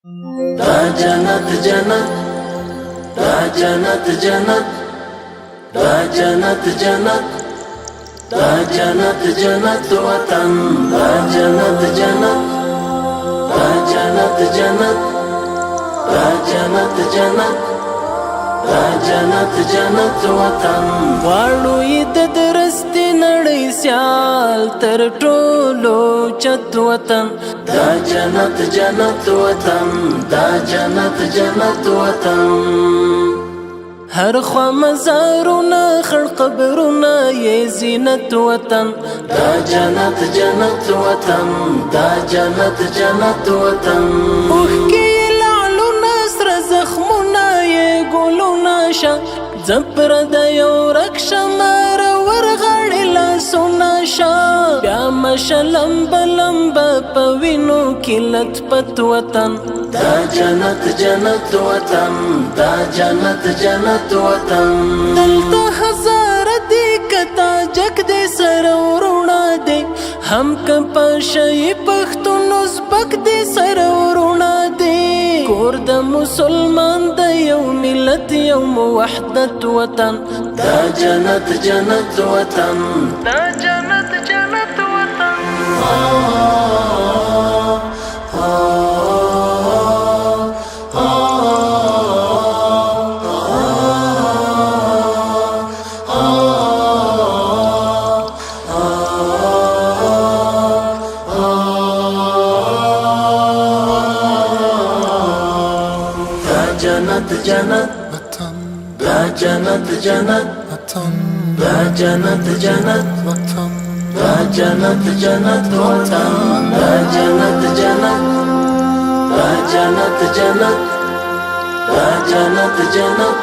دا جنت جنت، دا جنت جنت، دا جنت جنت، دا جنت جنت وطن، دا جنت جنت، دا جنت جنت، دا جنت جنت، دا جنت جنت وطن. غواړو یې د درستې نړۍ سیال تر ټولو چت وطن، دا جنت جنت وطن، دا جنت جنت وطن. هر خوا مزارونه خړ قبرونه یې زینت وطن، دا جنت جنت وطن، دا جنت جنت وطن. اوښکې یې لعلونه سره زخمونه یې ګلونه شه، زپر د یو ورک شمار ورغاړې لاسونه شه. بیا مشه لمبه لمبه په وینو کې لطفت وطن، دا جنت جنت وطن، دا جنت جنت وطن. دلته هزاره دی کتا جګ دی سره ورونه دی، هم که په شی پښتون ازبک دی سره ورونه دی. کور د مسلمان د یو ملت یو موحدت وطن، دا جنت جنت وطن، دا جنت جنت وطن. جنت جنت وطن، دا جنت جنت وطن، دا جنت جنت وطن، دا جنت جنت وطن، دا جنت جنت، دا جنت جنت، دا جنت جنت،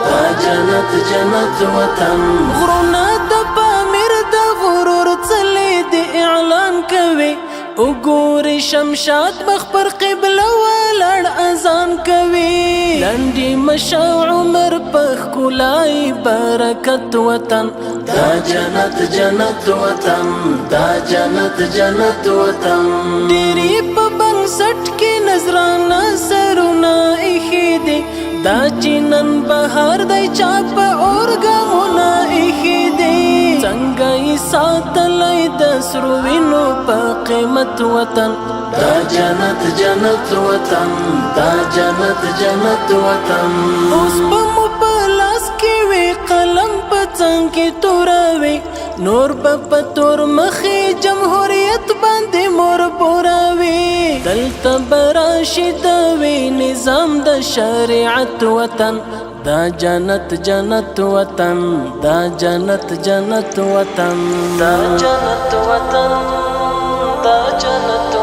دا جنت جنت وطن. غرونه د پامیر د غرور څلې د اعلان کوي، وګوري شمشاد مخ پر قبله ولاړ اذان کوي. لنډي مشه عمر په ښکلای برکت وطن، دا جنت جنت وطن، دا جنت جنت وطن. ډېرې په بنسټ کې نظرانه سرونه ایښي دي، دا چې نن بهار دی چا په اورګامونه ایښي دي. څنګه یې ساتلی د سرو وینو په قیمت وطن، دا جنت جنت وطن، دا جنت جنت وطن. اوس به مو په لاس کې وي قلم په څنګ کې توروي، نور به په تور مخې جمهوریت باندې مور پوروي. دلته به راشي د وي نظام د شریعت وطن، دا جنت جنت وطن، دا جنت جنت وطن، دا جنت وطن، دا جنت